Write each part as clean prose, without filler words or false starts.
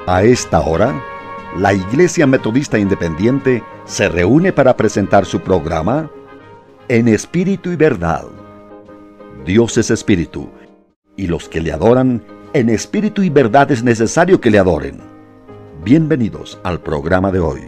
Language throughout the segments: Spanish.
A esta hora, la Iglesia Metodista Independiente se reúne para presentar su programa En Espíritu y Verdad. Dios es Espíritu, y los que le adoran en espíritu y verdad es necesario que le adoren. Bienvenidos al programa de hoy.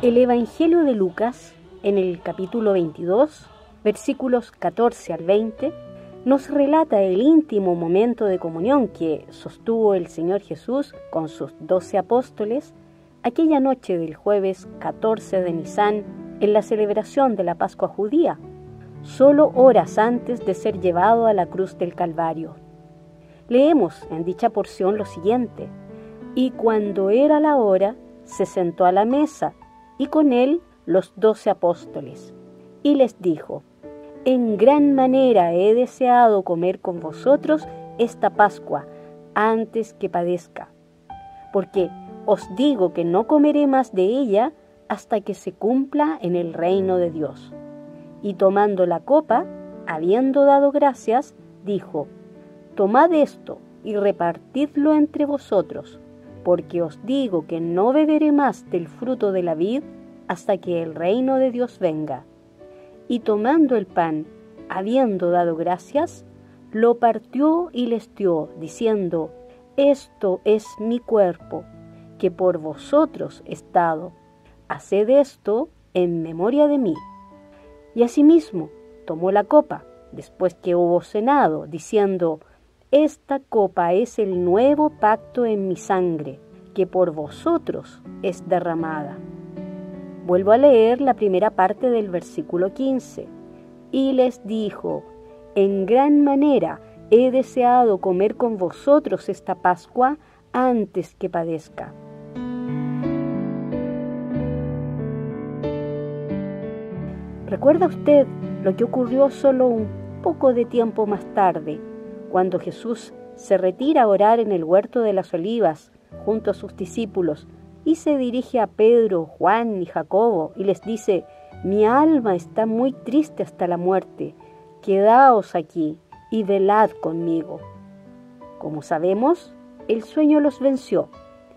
El Evangelio de Lucas, en el capítulo 22, versículos 14 al 20, nos relata el íntimo momento de comunión que sostuvo el Señor Jesús con sus 12 apóstoles aquella noche del jueves 14 de Nisán en la celebración de la Pascua judía, solo horas antes de ser llevado a la cruz del Calvario. Leemos en dicha porción lo siguiente: y cuando era la hora, se sentó a la mesa, y con él los 12 apóstoles, y les dijo: en gran manera he deseado comer con vosotros esta Pascua antes que padezca, porque os digo que no comeré más de ella hasta que se cumpla en el reino de Dios. Y tomando la copa, habiendo dado gracias, dijo: tomad esto y repartidlo entre vosotros, porque os digo que no beberé más del fruto de la vid hasta que el reino de Dios venga. Y tomando el pan, habiendo dado gracias, lo partió y les dio, diciendo: esto es mi cuerpo, que por vosotros es dado. Haced esto en memoria de mí. Y asimismo tomó la copa, después que hubo cenado, diciendo: esta copa es el nuevo pacto en mi sangre, que por vosotros es derramada. Vuelvo a leer la primera parte del versículo 15. Y les dijo: en gran manera he deseado comer con vosotros esta Pascua antes que padezca. ¿Recuerda usted lo que ocurrió solo un poco de tiempo más tarde, Cuando Jesús se retira a orar en el huerto de las Olivas junto a sus discípulos y se dirige a Pedro, Juan y Jacobo y les dice: «Mi alma está muy triste hasta la muerte, quedaos aquí y velad conmigo». Como sabemos, el sueño los venció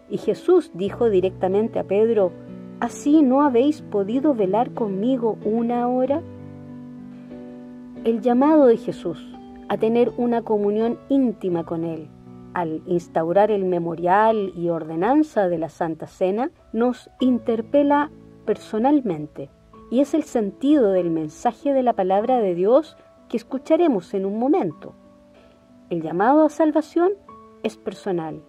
y Jesús dijo directamente a Pedro: ¿así no habéis podido velar conmigo una hora? El llamado de Jesús a tener una comunión íntima con Él, al instaurar el memorial y ordenanza de la Santa Cena, nos interpela personalmente, y es el sentido del mensaje de la palabra de Dios que escucharemos en un momento. El llamado a salvación es personal,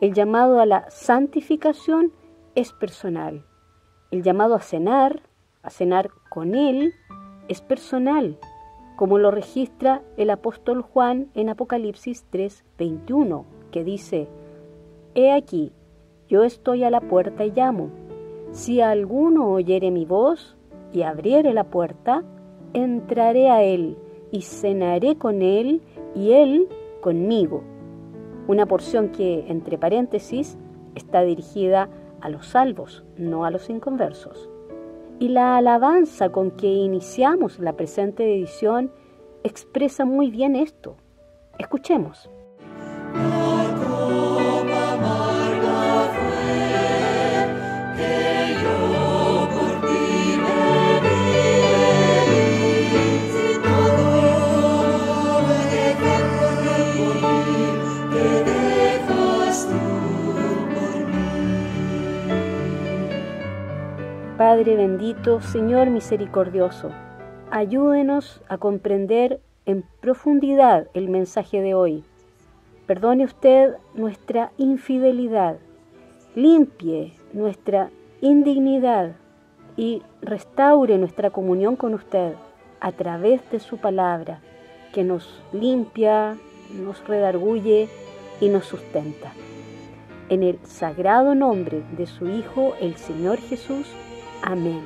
el llamado a la santificación es personal, el llamado a cenar con Él, es personal, como lo registra el apóstol Juan en Apocalipsis 3:21, que dice: «He aquí, yo estoy a la puerta y llamo. Si alguno oyere mi voz y abriere la puerta, entraré a él y cenaré con él y él conmigo». Una porción que, entre paréntesis, está dirigida a los salvos, no a los inconversos. Y la alabanza con que iniciamos la presente edición expresa muy bien esto. Escuchemos. La copa amarga fue que yo por ti bebí, si todo me dejas por mí, te dejas tú por mí. Padre bendito, Señor misericordioso, ayúdenos a comprender en profundidad el mensaje de hoy. Perdone usted nuestra infidelidad, limpie nuestra indignidad y restaure nuestra comunión con usted a través de su palabra, que nos limpia, nos redarguye y nos sustenta. En el sagrado nombre de su Hijo, el Señor Jesús. Amén.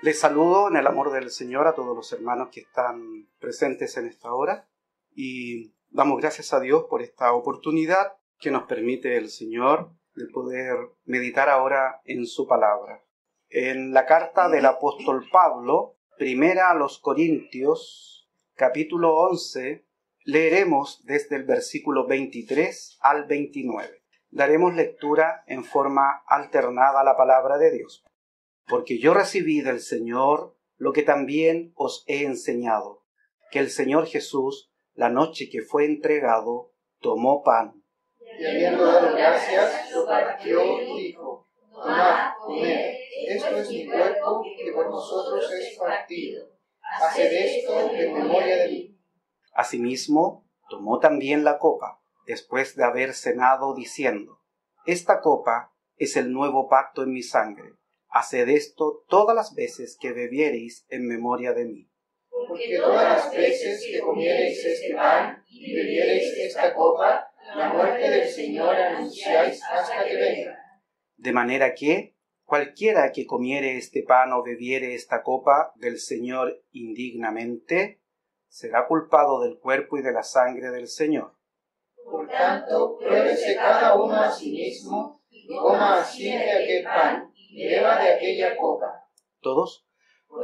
Les saludo en el amor del Señor a todos los hermanos que están presentes en esta hora y damos gracias a Dios por esta oportunidad que nos permite el Señor de poder meditar ahora en su palabra. En la carta del apóstol Pablo, primera a los Corintios, capítulo 11, leeremos desde el versículo 23 al 29. Daremos lectura en forma alternada a la palabra de Dios. Porque yo recibí del Señor lo que también os he enseñado, que el Señor Jesús, la noche que fue entregado, tomó pan. Y habiendo dado gracias, lo partió y dijo: tomad, comed, esto es mi cuerpo que por vosotros es partido. Haced esto en memoria de mí. Asimismo, tomó también la copa, después de haber cenado, diciendo: esta copa es el nuevo pacto en mi sangre. Haced esto todas las veces que bebiereis en memoria de mí. Porque todas las veces que comiereis este pan y bebiereis esta copa, la muerte del Señor anunciáis hasta que venga. De manera que cualquiera que comiere este pan o bebiere esta copa del Señor indignamente, será culpado del cuerpo y de la sangre del Señor. Por tanto, pruébese cada uno a sí mismo y coma así de aquel pan y beba de aquella copa. Todos,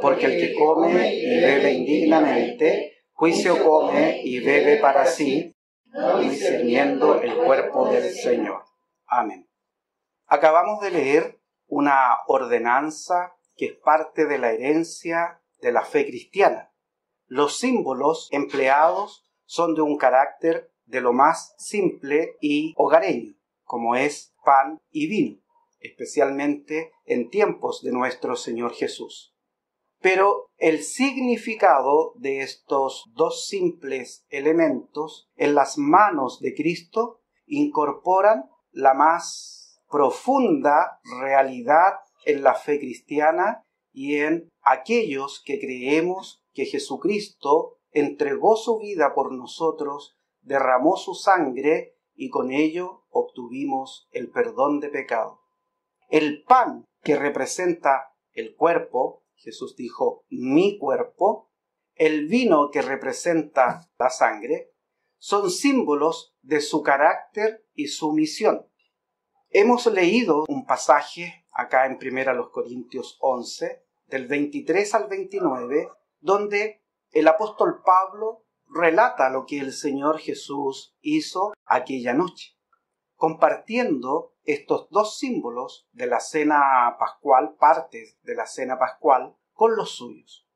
porque el que come y bebe indignamente, juicio come y bebe para sí, no discerniendo el cuerpo del Señor. Amén. Acabamos de leer una ordenanza que es parte de la herencia de la fe cristiana. Los símbolos empleados son de un carácter de lo más simple y hogareño, como es pan y vino, especialmente en tiempos de nuestro Señor Jesús. Pero el significado de estos dos simples elementos en las manos de Cristo incorporan la más profunda realidad en la fe cristiana y en aquellos que creemos que Jesucristo entregó su vida por nosotros, derramó su sangre y con ello obtuvimos el perdón de pecado. El pan que representa el cuerpo, Jesús dijo, mi cuerpo, el vino que representa la sangre, son símbolos de su carácter y su misión. Hemos leído un pasaje acá en 1 Corintios 11, del 23 al 29, donde el apóstol Pablo relata lo que el Señor Jesús hizo aquella noche, compartiendo estos dos símbolos de la cena pascual, partes de la cena pascual, con los suyos.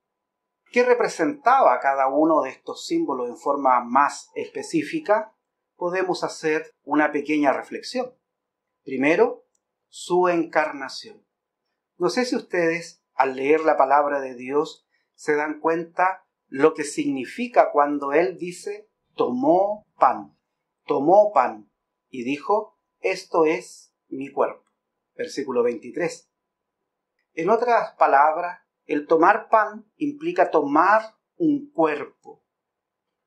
¿Qué representaba cada uno de estos símbolos en forma más específica? Podemos hacer una pequeña reflexión. Primero, su encarnación. No sé si ustedes, al leer la palabra de Dios, se dan cuenta lo que significa cuando Él dice, tomó pan y dijo, esto es mi cuerpo. Versículo 23. En otras palabras, el tomar pan implica tomar un cuerpo.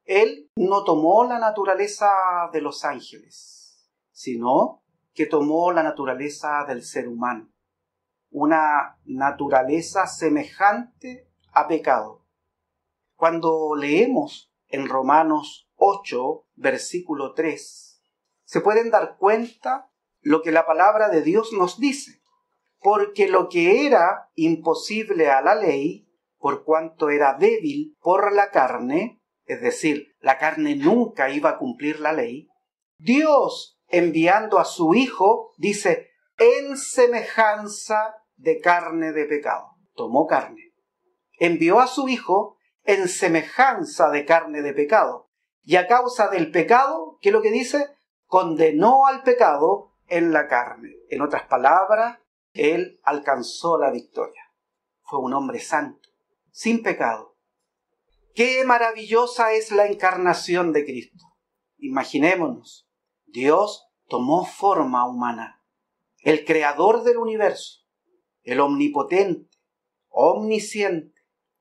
Él no tomó la naturaleza de los ángeles, sino que tomó la naturaleza del ser humano, una naturaleza semejante a pecado. Cuando leemos en Romanos 8, versículo 3, se pueden dar cuenta lo que la palabra de Dios nos dice. Porque lo que era imposible a la ley, por cuanto era débil por la carne, es decir, la carne nunca iba a cumplir la ley, Dios, enviando a su Hijo, dice, en semejanza de carne de pecado. Tomó carne. Envió a su Hijo en semejanza de carne de pecado. Y a causa del pecado, ¿qué es lo que dice? Condenó al pecado en la carne. En otras palabras, Él alcanzó la victoria. Fue un hombre santo, sin pecado. ¡Qué maravillosa es la encarnación de Cristo! Imaginémonos, Dios tomó forma humana. El creador del universo, el omnipotente, omnisciente,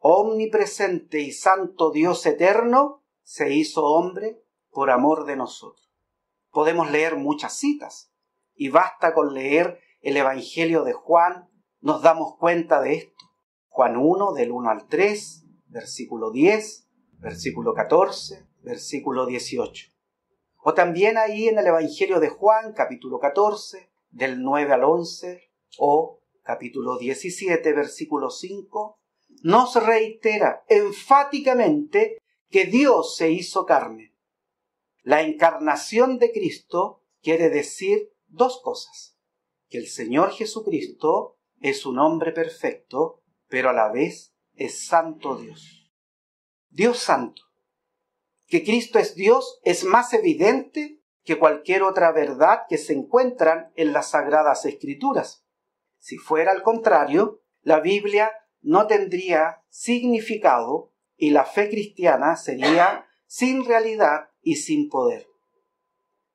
omnipresente y santo Dios eterno, se hizo hombre por amor de nosotros. Podemos leer muchas citas, y basta con leer el Evangelio de Juan, nos damos cuenta de esto. Juan 1, del 1 al 3, versículo 10, versículo 14, versículo 18. O también ahí en el Evangelio de Juan, capítulo 14, del 9 al 11, o capítulo 17, versículo 5, nos reitera enfáticamente que Dios se hizo carne. La encarnación de Cristo quiere decir dos cosas. Que el Señor Jesucristo es un hombre perfecto, pero a la vez es santo Dios. Dios santo. Que Cristo es Dios es más evidente que cualquier otra verdad que se encuentran en las Sagradas Escrituras. Si fuera al contrario, la Biblia no tendría significado y la fe cristiana sería sin realidad y sin poder.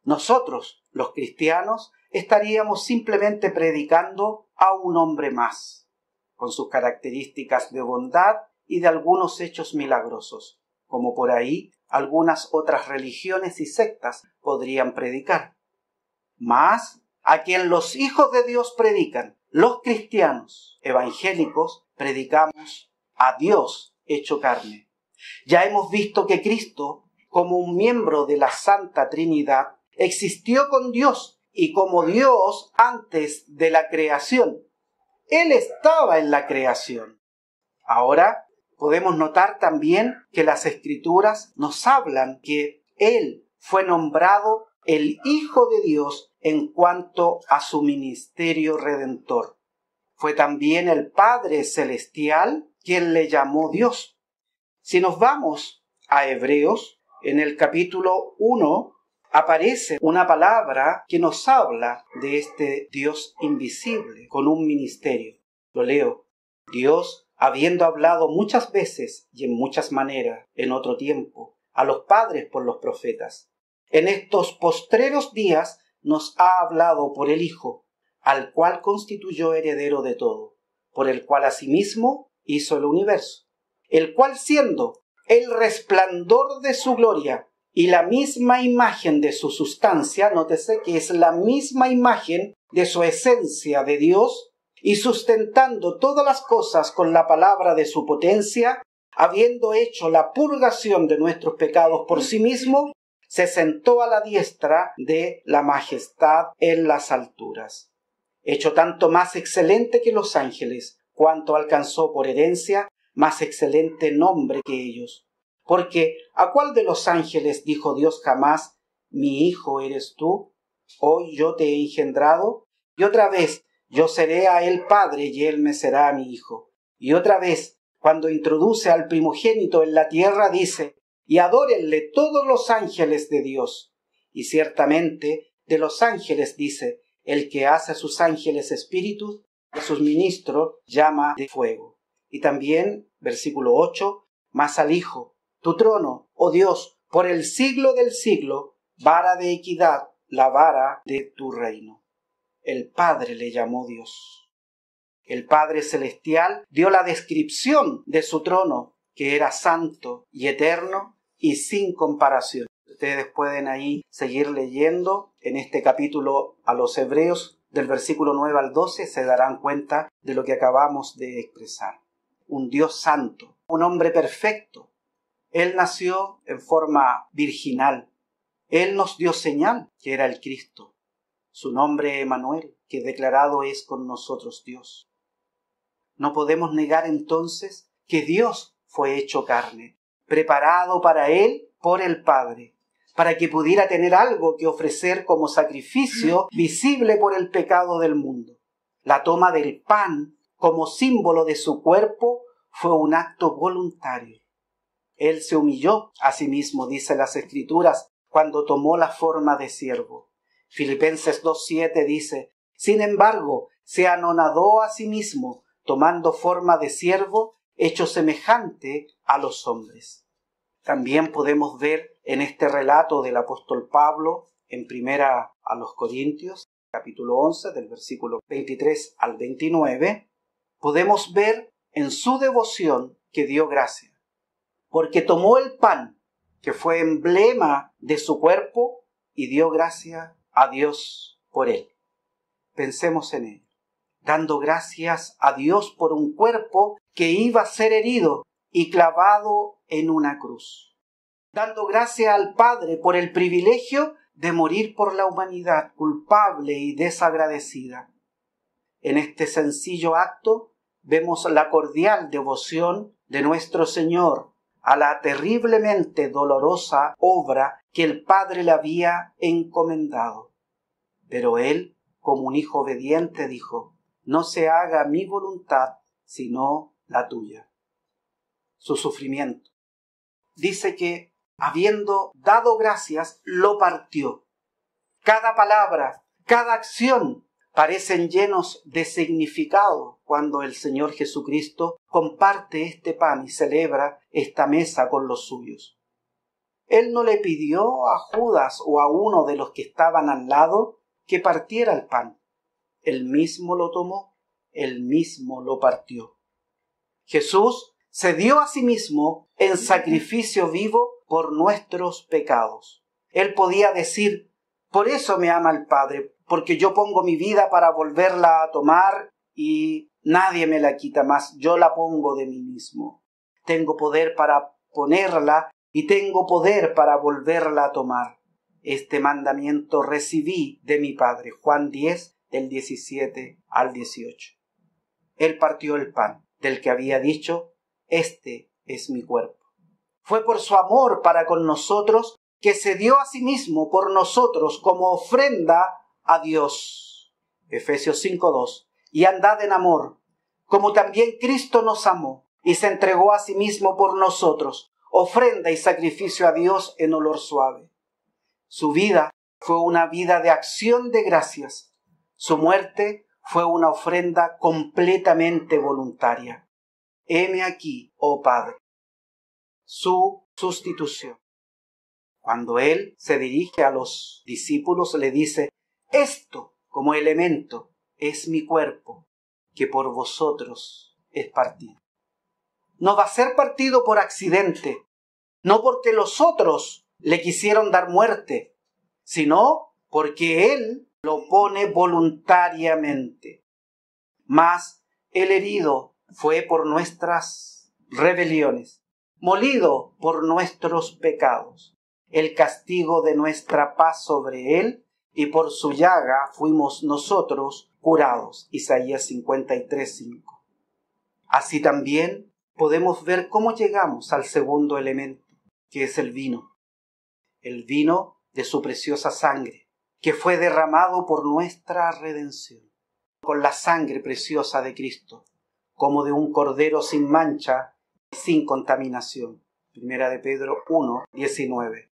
Nosotros, los cristianos, estaríamos simplemente predicando a un hombre más, con sus características de bondad y de algunos hechos milagrosos, como por ahí algunas otras religiones y sectas podrían predicar. Mas a quien los hijos de Dios predican, los cristianos evangélicos, predicamos a Dios hecho carne. Ya hemos visto que Cristo, como un miembro de la Santa Trinidad, existió con Dios y como Dios antes de la creación. Él estaba en la creación. Ahora podemos notar también que las Escrituras nos hablan que Él fue nombrado el Hijo de Dios en cuanto a su ministerio redentor. Fue también el Padre Celestial quien le llamó Dios. Si nos vamos a Hebreos, en el capítulo 1, aparece una palabra que nos habla de este Dios invisible con un ministerio. Lo leo. Dios, habiendo hablado muchas veces y en muchas maneras en otro tiempo a los padres por los profetas, en estos postreros días nos ha hablado por el Hijo, al cual constituyó heredero de todo, por el cual asimismo hizo el universo, el cual siendo el resplandor de su gloria y la misma imagen de su sustancia, nótese que es la misma imagen de su esencia de Dios, y sustentando todas las cosas con la palabra de su potencia, habiendo hecho la purgación de nuestros pecados por sí mismo, se sentó a la diestra de la majestad en las alturas. Hecho tanto más excelente que los ángeles, cuanto alcanzó por herencia más excelente nombre que ellos. Porque ¿a cuál de los ángeles dijo Dios jamás, mi hijo eres tú? Hoy yo te he engendrado. Y otra vez, yo seré a él padre y él me será mi hijo. Y otra vez, cuando introduce al primogénito en la tierra, dice, y adórenle todos los ángeles de Dios. Y ciertamente de los ángeles dice, el que hace a sus ángeles espíritus, a sus ministros llama de fuego. Y también, versículo 8, mas al Hijo, tu trono, oh Dios, por el siglo del siglo, vara de equidad, la vara de tu reino. El Padre le llamó Dios. El Padre Celestial dio la descripción de su trono, que era santo y eterno y sin comparación. Ustedes pueden ahí seguir leyendo en este capítulo a los Hebreos, del versículo 9 al 12, se darán cuenta de lo que acabamos de expresar. Un Dios santo, un hombre perfecto. Él nació en forma virginal. Él nos dio señal que era el Cristo. Su nombre Emmanuel, que declarado es con nosotros Dios. No podemos negar entonces que Dios fue hecho carne, preparado para Él por el Padre, para que pudiera tener algo que ofrecer como sacrificio visible por el pecado del mundo. La toma del pan como símbolo de su cuerpo fue un acto voluntario. Él se humilló a sí mismo, dice las Escrituras, cuando tomó la forma de siervo. Filipenses 2:7 dice, sin embargo, se anonadó a sí mismo, tomando forma de siervo, hecho semejante a los hombres. También podemos ver en este relato del apóstol Pablo, en primera a los Corintios, capítulo 11, del versículo 23 al 29, podemos ver en su devoción que dio gracia, porque tomó el pan, que fue emblema de su cuerpo, y dio gracia a Dios por él. Pensemos en ello, dando gracias a Dios por un cuerpo que iba a ser herido y clavado en una cruz. Dando gracias al Padre por el privilegio de morir por la humanidad culpable y desagradecida. En este sencillo acto vemos la cordial devoción de nuestro Señor a la terriblemente dolorosa obra que el Padre le había encomendado. Pero Él, como un hijo obediente, dijo, no se haga mi voluntad, sino la tuya. Su sufrimiento. Dice que, habiendo dado gracias, lo partió. Cada palabra, cada acción parecen llenos de significado cuando el Señor Jesucristo comparte este pan y celebra esta mesa con los suyos. Él no le pidió a Judas o a uno de los que estaban al lado que partiera el pan. Él mismo lo tomó, él mismo lo partió. Jesús se dio a sí mismo en sacrificio vivo por nuestros pecados. Él podía decir, por eso me ama el Padre, porque yo pongo mi vida para volverla a tomar y nadie me la quita más, yo la pongo de mí mismo. Tengo poder para ponerla y tengo poder para volverla a tomar. Este mandamiento recibí de mi Padre. Juan 10, del 17 al 18. Él partió el pan, del que había dicho, este es mi cuerpo. Fue por su amor para con nosotros que se dio a sí mismo por nosotros como ofrenda a Dios. Efesios 5:2. Y andad en amor, como también Cristo nos amó y se entregó a sí mismo por nosotros, ofrenda y sacrificio a Dios en olor suave. Su vida fue una vida de acción de gracias. Su muerte fue una ofrenda completamente voluntaria. Heme aquí, oh Padre. Su sustitución. Cuando Él se dirige a los discípulos, le dice, esto como elemento es mi cuerpo, que por vosotros es partido. No va a ser partido por accidente, no porque los otros le quisieron dar muerte, sino porque Él lo pone voluntariamente. Mas el herido fue por nuestras rebeliones, molido por nuestros pecados. El castigo de nuestra paz sobre Él, y por su llaga fuimos nosotros curados. Isaías 53:5. Así también podemos ver cómo llegamos al segundo elemento, que es el vino. El vino de su preciosa sangre, que fue derramado por nuestra redención. Con la sangre preciosa de Cristo, como de un cordero sin mancha y sin contaminación. Primera de Pedro 1:19.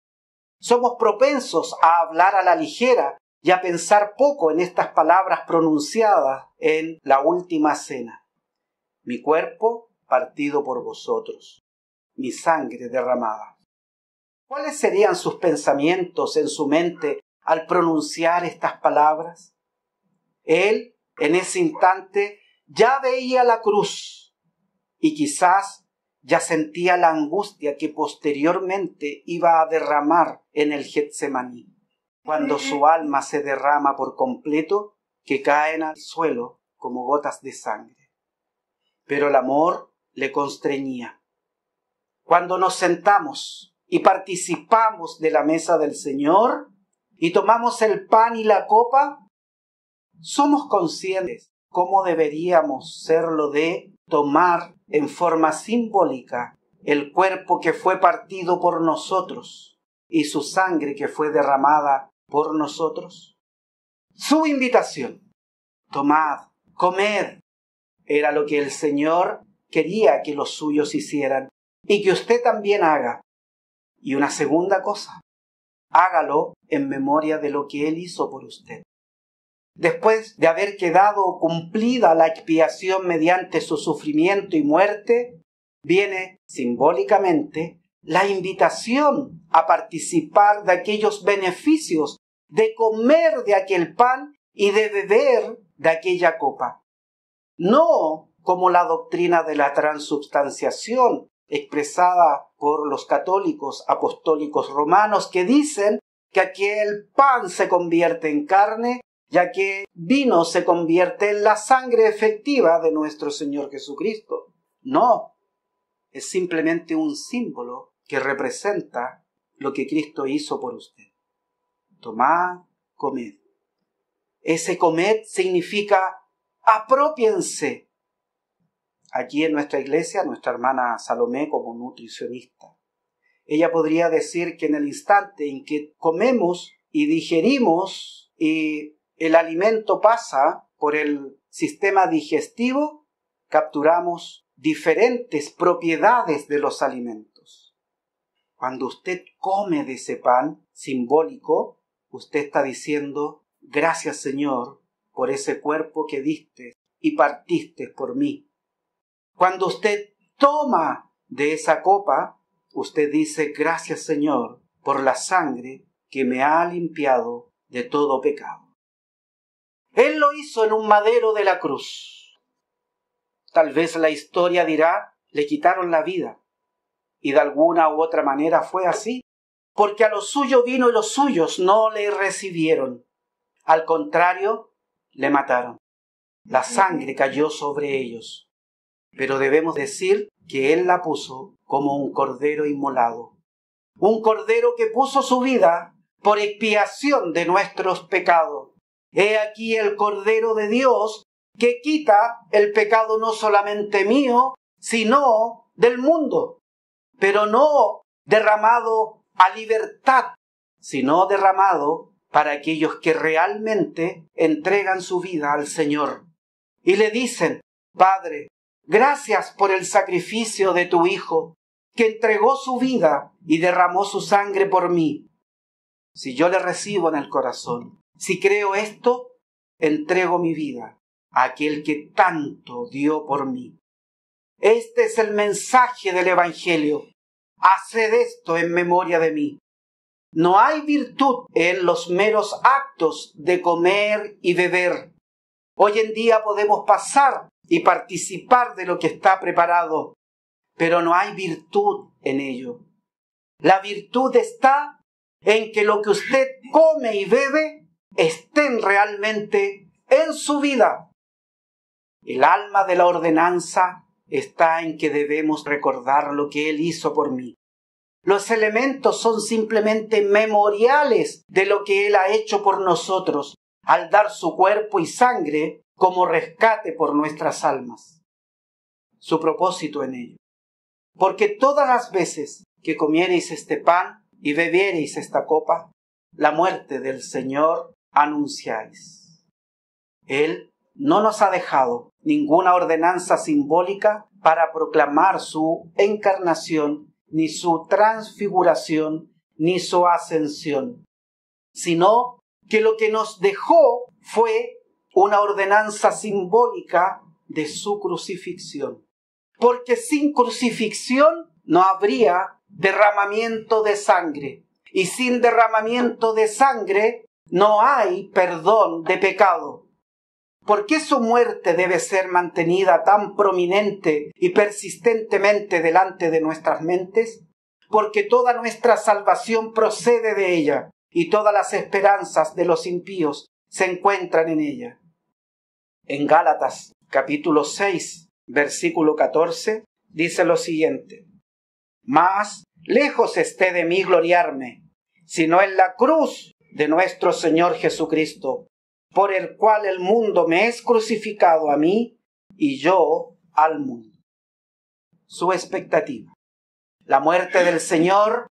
Somos propensos a hablar a la ligera y a pensar poco en estas palabras pronunciadas en la última cena. Mi cuerpo partido por vosotros, mi sangre derramada. ¿Cuáles serían sus pensamientos en su mente al pronunciar estas palabras? Él, en ese instante, ya veía la cruz y quizás ya sentía la angustia que posteriormente iba a derramar en el Getsemaní, cuando su alma se derrama por completo, que caen al suelo como gotas de sangre. Pero el amor le constreñía. Cuando nos sentamos y participamos de la mesa del Señor y tomamos el pan y la copa, somos conscientes cómo deberíamos serlo de tomar en forma simbólica el cuerpo que fue partido por nosotros y su sangre que fue derramada por nosotros. Su invitación, tomad, comed, era lo que el Señor quería que los suyos hicieran y que usted también haga. Y una segunda cosa, hágalo en memoria de lo que Él hizo por usted. Después de haber quedado cumplida la expiación mediante su sufrimiento y muerte, viene simbólicamente la invitación a participar de aquellos beneficios, de comer de aquel pan y de beber de aquella copa. No como la doctrina de la transubstanciación expresada por los católicos apostólicos romanos, que dicen que aquel pan se convierte en carne, ya que vino se convierte en la sangre efectiva de nuestro Señor Jesucristo. No, es simplemente un símbolo que representa lo que Cristo hizo por usted. Tomad, comed. Ese comed significa apropiense. Aquí en nuestra iglesia, nuestra hermana Salomé como nutricionista, ella podría decir que en el instante en que comemos y digerimos y el alimento pasa por el sistema digestivo, capturamos diferentes propiedades de los alimentos. Cuando usted come de ese pan simbólico, usted está diciendo, gracias Señor por ese cuerpo que diste y partiste por mí. Cuando usted toma de esa copa, usted dice, gracias Señor por la sangre que me ha limpiado de todo pecado. Él lo hizo en un madero de la cruz. Tal vez la historia dirá, le quitaron la vida. Y de alguna u otra manera fue así, porque a lo suyo vino y los suyos no le recibieron. Al contrario, le mataron. La sangre cayó sobre ellos. Pero debemos decir que Él la puso como un cordero inmolado. Un cordero que puso su vida por expiación de nuestros pecados. He aquí el Cordero de Dios que quita el pecado no solamente mío, sino del mundo. Pero no derramado a libertad, sino derramado para aquellos que realmente entregan su vida al Señor. Y le dicen, Padre, gracias por el sacrificio de tu Hijo, que entregó su vida y derramó su sangre por mí. Si yo le recibo en el corazón, si creo esto, entrego mi vida a aquel que tanto dio por mí. Este es el mensaje del Evangelio. Haced esto en memoria de mí. No hay virtud en los meros actos de comer y beber. Hoy en día podemos pasar y participar de lo que está preparado, pero no hay virtud en ello. La virtud está en que lo que usted come y bebe estén realmente en su vida. El alma de la ordenanza está en que debemos recordar lo que Él hizo por mí. Los elementos son simplemente memoriales de lo que Él ha hecho por nosotros al dar su cuerpo y sangre como rescate por nuestras almas. Su propósito en ello. Porque todas las veces que comiereis este pan y bebiereis esta copa, la muerte del Señor anunciáis. Él no nos ha dejado ninguna ordenanza simbólica para proclamar su encarnación, ni su transfiguración, ni su ascensión, sino que lo que nos dejó fue una ordenanza simbólica de su crucifixión. Porque sin crucifixión no habría derramamiento de sangre, y sin derramamiento de sangre no hay perdón de pecado. ¿Por qué su muerte debe ser mantenida tan prominente y persistentemente delante de nuestras mentes? Porque toda nuestra salvación procede de ella y todas las esperanzas de los impíos se encuentran en ella. En Gálatas capítulo 6, versículo 14, dice lo siguiente: Mas lejos esté de mí gloriarme, sino en la cruz de nuestro Señor Jesucristo, por el cual el mundo me es crucificado a mí y yo al mundo. Su expectativa. La muerte del Señor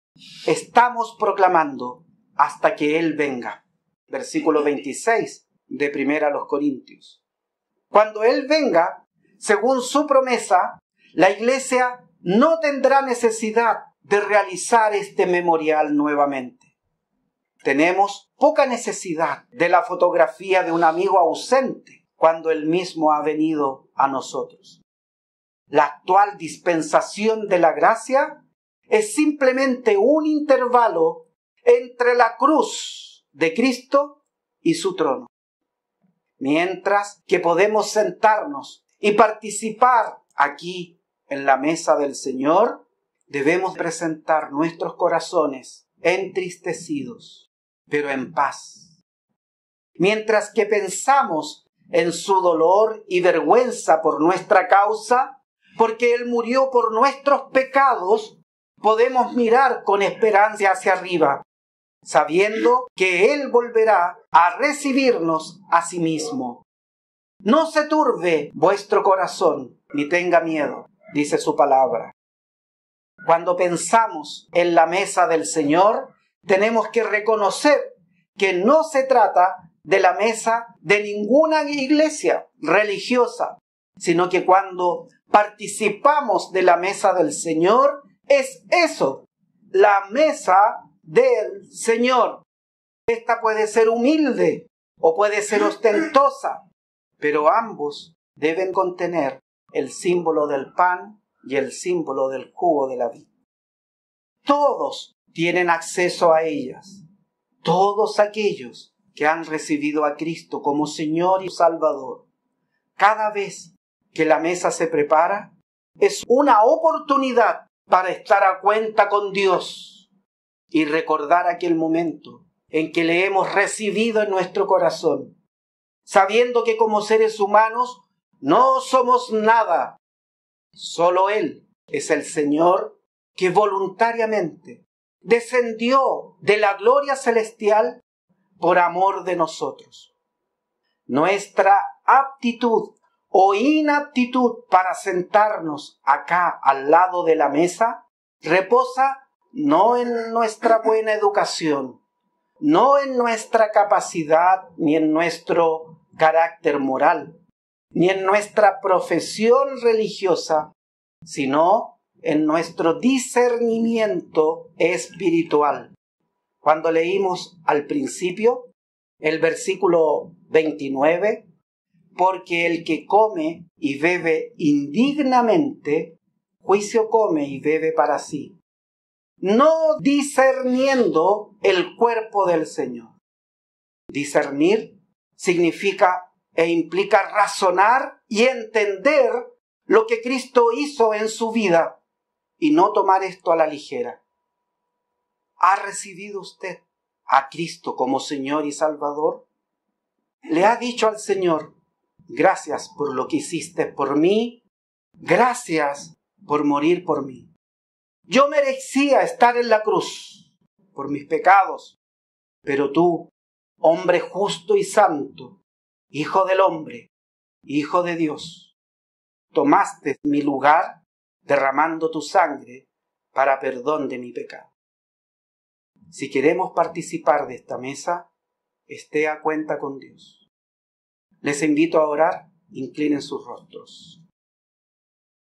estamos proclamando hasta que Él venga. Versículo 26 de 1 Corintios. Cuando Él venga, según su promesa, la Iglesia no tendrá necesidad de realizar este memorial nuevamente. Tenemos poca necesidad de la fotografía de un amigo ausente cuando Él mismo ha venido a nosotros. La actual dispensación de la gracia es simplemente un intervalo entre la cruz de Cristo y su trono. Mientras que podemos sentarnos y participar aquí en la mesa del Señor, debemos presentar nuestros corazones entristecidos, pero en paz. Mientras que pensamos en su dolor y vergüenza por nuestra causa, porque Él murió por nuestros pecados, podemos mirar con esperanza hacia arriba, sabiendo que Él volverá a recibirnos a sí mismo. No se turbe vuestro corazón, ni tenga miedo, dice su palabra. Cuando pensamos en la mesa del Señor, tenemos que reconocer que no se trata de la mesa de ninguna iglesia religiosa, sino que cuando participamos de la mesa del Señor, es eso, la mesa del Señor. Esta puede ser humilde o puede ser ostentosa, pero ambos deben contener el símbolo del pan y el símbolo del jugo de la vid. Todos tienen acceso a ellas. Todos aquellos que han recibido a Cristo como Señor y Salvador. Cada vez que la mesa se prepara, es una oportunidad para estar a cuenta con Dios y recordar aquel momento en que le hemos recibido en nuestro corazón, sabiendo que como seres humanos no somos nada. Solo Él es el Señor que voluntariamente descendió de la gloria celestial por amor de nosotros. Nuestra aptitud o inaptitud para sentarnos acá al lado de la mesa reposa no en nuestra buena educación, no en nuestra capacidad ni en nuestro carácter moral, ni en nuestra profesión religiosa, sino en nuestro discernimiento espiritual. Cuando leímos al principio el versículo 29, porque el que come y bebe indignamente, juicio come y bebe para sí, no discerniendo el cuerpo del Señor. Discernir significa e implica razonar y entender lo que Cristo hizo en su vida y no tomar esto a la ligera. ¿Ha recibido usted a Cristo como Señor y Salvador? ¿Le ha dicho al Señor: gracias por lo que hiciste por mí, gracias por morir por mí? Yo merecía estar en la cruz por mis pecados, pero tú, hombre justo y santo, Hijo del hombre, Hijo de Dios, tomaste mi lugar derramando tu sangre para perdón de mi pecado. Si queremos participar de esta mesa, esté a cuenta con Dios. Les invito a orar, inclinen sus rostros.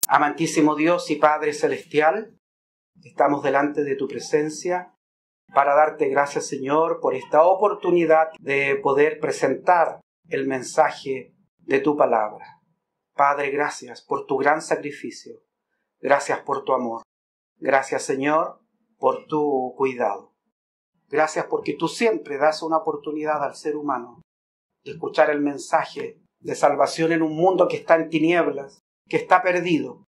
Amantísimo Dios y Padre Celestial, estamos delante de tu presencia para darte gracias, Señor, por esta oportunidad de poder presentar el mensaje de tu palabra. Padre, gracias por tu gran sacrificio. Gracias por tu amor. Gracias, Señor, por tu cuidado. Gracias porque tú siempre das una oportunidad al ser humano de escuchar el mensaje de salvación en un mundo que está en tinieblas, que está perdido.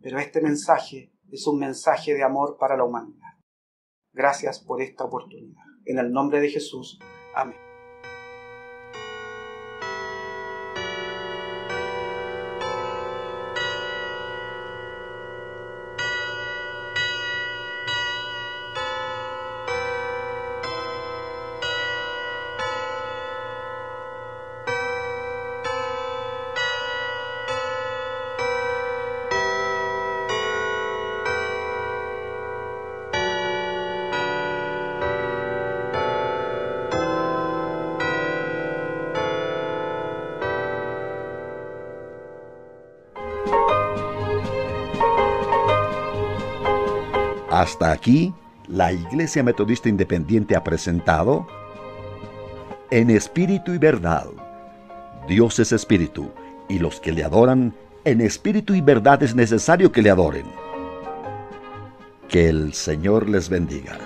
Pero este mensaje es un mensaje de amor para la humanidad. Gracias por esta oportunidad. En el nombre de Jesús. Amén. Hasta aquí, la Iglesia Metodista Independiente ha presentado En Espíritu y Verdad. Dios es Espíritu, y los que le adoran, en espíritu y verdad es necesario que le adoren. Que el Señor les bendiga.